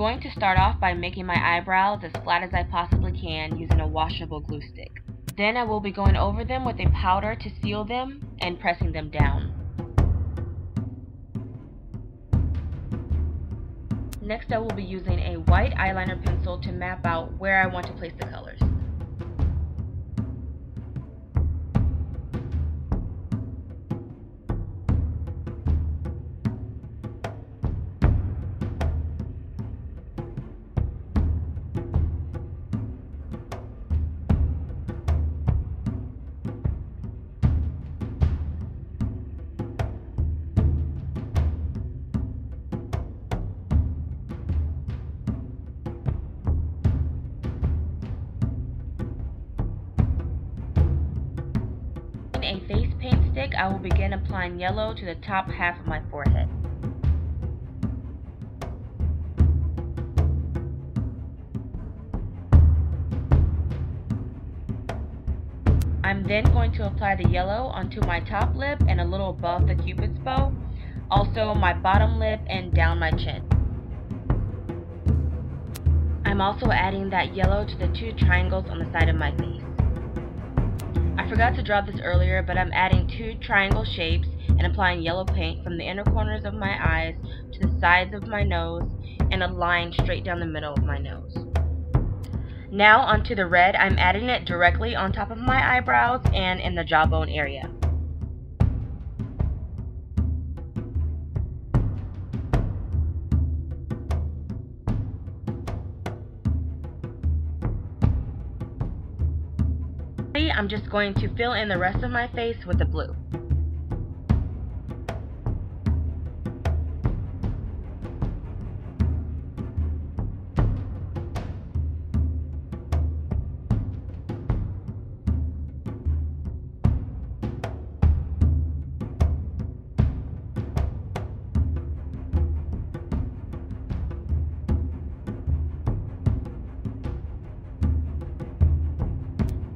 going to start off by making my eyebrows as flat as I possibly can using a washable glue stick. Then I will be going over them with a powder to seal them and pressing them down. Next, I will be using a white eyeliner pencil to map out where I want to place the colors. A face paint stick, I will begin applying yellow to the top half of my forehead. I'm then going to apply the yellow onto my top lip and a little above the cupid's bow, also my bottom lip and down my chin. I'm also adding that yellow to the two triangles on the side of my face. I forgot to draw this earlier, but I'm adding two triangle shapes and applying yellow paint from the inner corners of my eyes to the sides of my nose and a line straight down the middle of my nose. Now onto the red, I'm adding it directly on top of my eyebrows and in the jawbone area. I'm just going to fill in the rest of my face with the blue.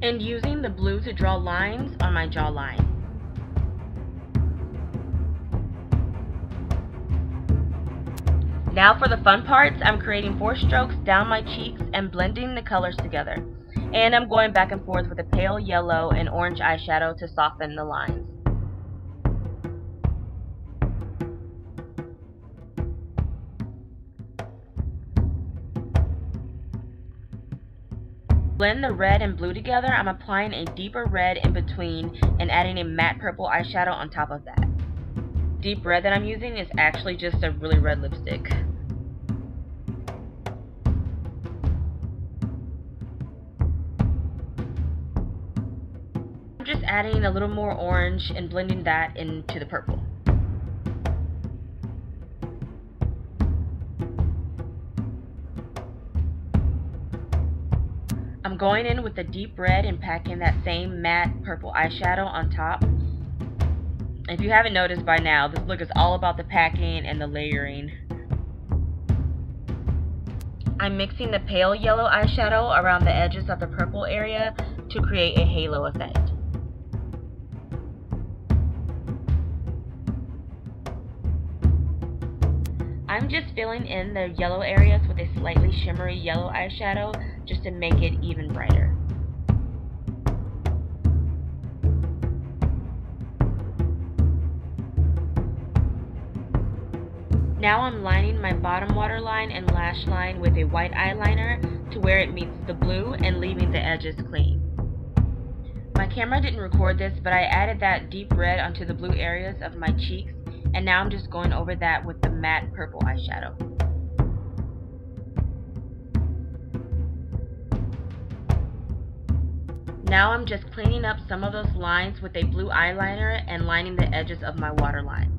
And using the blue to draw lines on my jawline. Now for the fun parts, I'm creating 4 strokes down my cheeks and blending the colors together. And I'm going back and forth with a pale yellow and orange eyeshadow to soften the lines. Blend the red and blue together. I'm applying a deeper red in between and adding a matte purple eyeshadow on top of that. Deep red that I'm using is actually just a really red lipstick. I'm just adding a little more orange and blending that into the purple. I'm going in with the deep red and packing that same matte purple eyeshadow on top. If you haven't noticed by now, this look is all about the packing and the layering. I'm mixing the pale yellow eyeshadow around the edges of the purple area to create a halo effect. I'm just filling in the yellow areas with a slightly shimmery yellow eyeshadow just to make it even brighter. Now I'm lining my bottom waterline and lash line with a white eyeliner to where it meets the blue and leaving the edges clean. My camera didn't record this, but I added that deep red onto the blue areas of my cheeks, and now I'm just going over that with the matte purple eyeshadow. Now I'm just cleaning up some of those lines with a blue eyeliner and lining the edges of my waterline.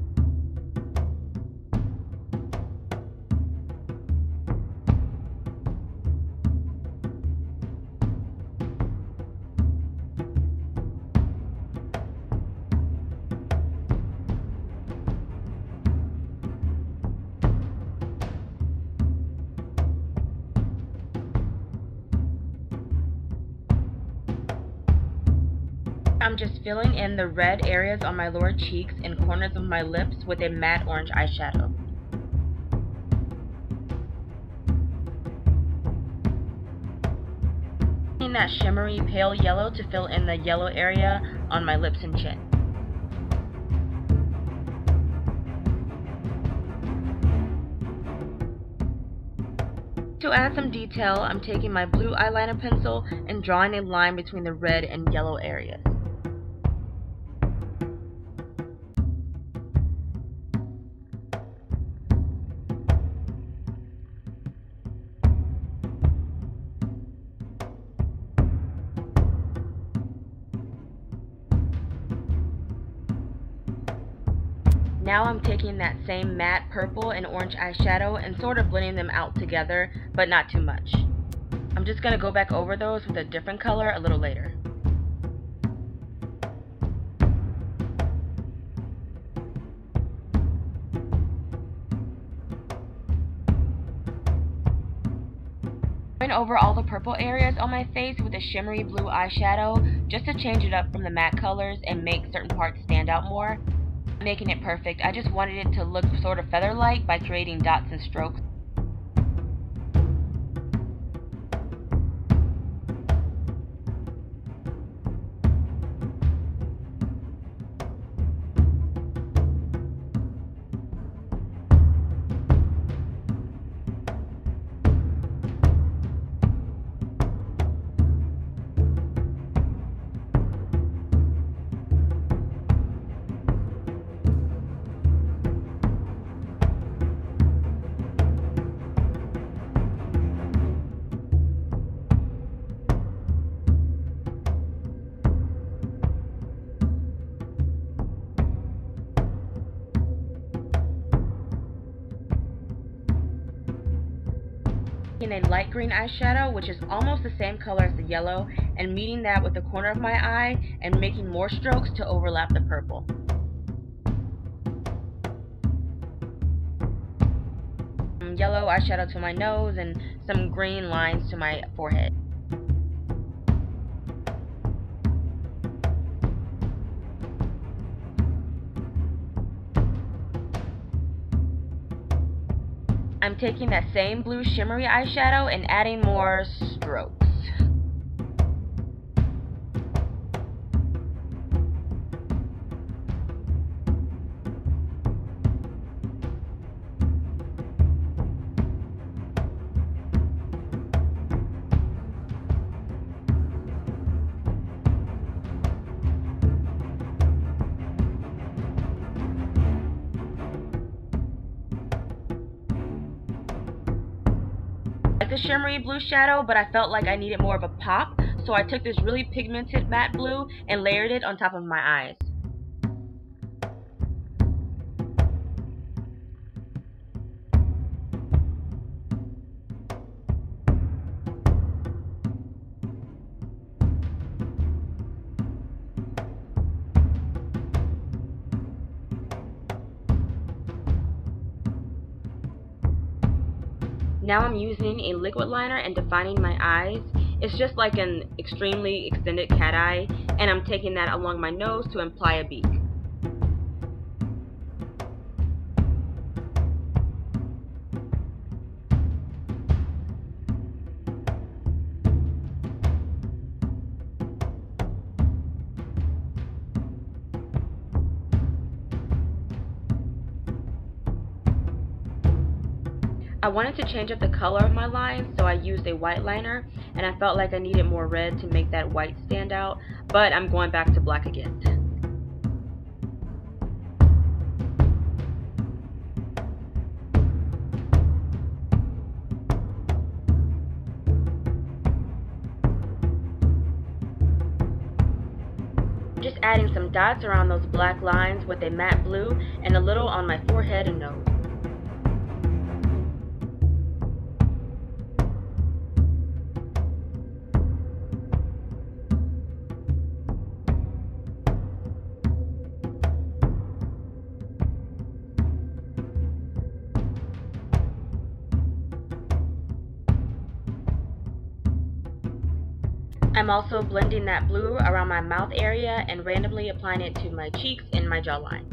I'm just filling in the red areas on my lower cheeks and corners of my lips with a matte orange eyeshadow. that shimmery pale yellow to fill in the yellow area on my lips and chin. To add some detail, I'm taking my blue eyeliner pencil and drawing a line between the red and yellow areas. Now I'm taking that same matte purple and orange eyeshadow and sort of blending them out together, but not too much. I'm just going to go back over those with a different color a little later. Going over all the purple areas on my face with a shimmery blue eyeshadow just to change it up from the matte colors and make certain parts stand out more. Making it perfect, I just wanted it to look sort of feather-like by creating dots and strokes. In a light green eyeshadow, which is almost the same color as the yellow, and meeting that with the corner of my eye and making more strokes to overlap the purple. Yellow eyeshadow to my nose and some green lines to my forehead. I'm taking that same blue shimmery eyeshadow and adding more strokes. The shimmery blue shadow, but I felt like I needed more of a pop, so I took this really pigmented matte blue and layered it on top of my eyes. Now I'm using a liquid liner and defining my eyes. It's just like an extremely extended cat eye, and I'm taking that along my nose to imply a beak. I wanted to change up the color of my lines, so I used a white liner, and I felt like I needed more red to make that white stand out, but I'm going back to black again. Just adding some dots around those black lines with a matte blue and a little on my forehead and nose. I'm also blending that blue around my mouth area and randomly applying it to my cheeks and my jawline.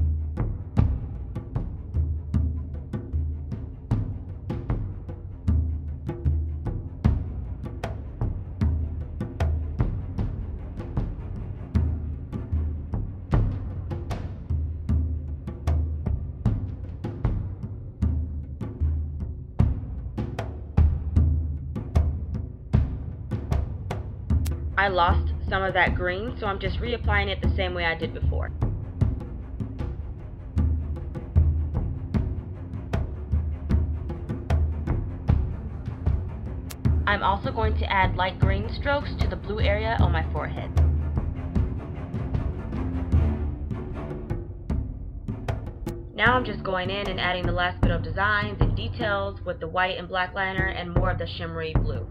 I lost some of that green, so I'm just reapplying it the same way I did before. I'm also going to add light green strokes to the blue area on my forehead. Now I'm just going in and adding the last bit of designs and details with the white and black liner and more of the shimmery blue.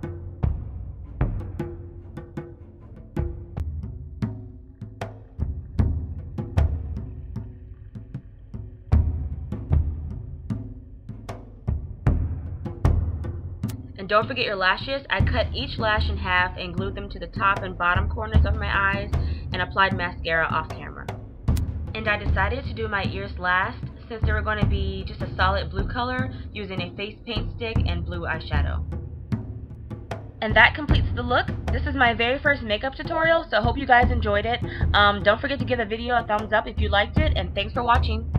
And don't forget your lashes. I cut each lash in half and glued them to the top and bottom corners of my eyes and applied mascara off camera. And I decided to do my ears last since they were going to be just a solid blue color using a face paint stick and blue eyeshadow. And that completes the look. This is my very first makeup tutorial, so I hope you guys enjoyed it. Don't forget to give the video a thumbs up if you liked it, and thanks for watching.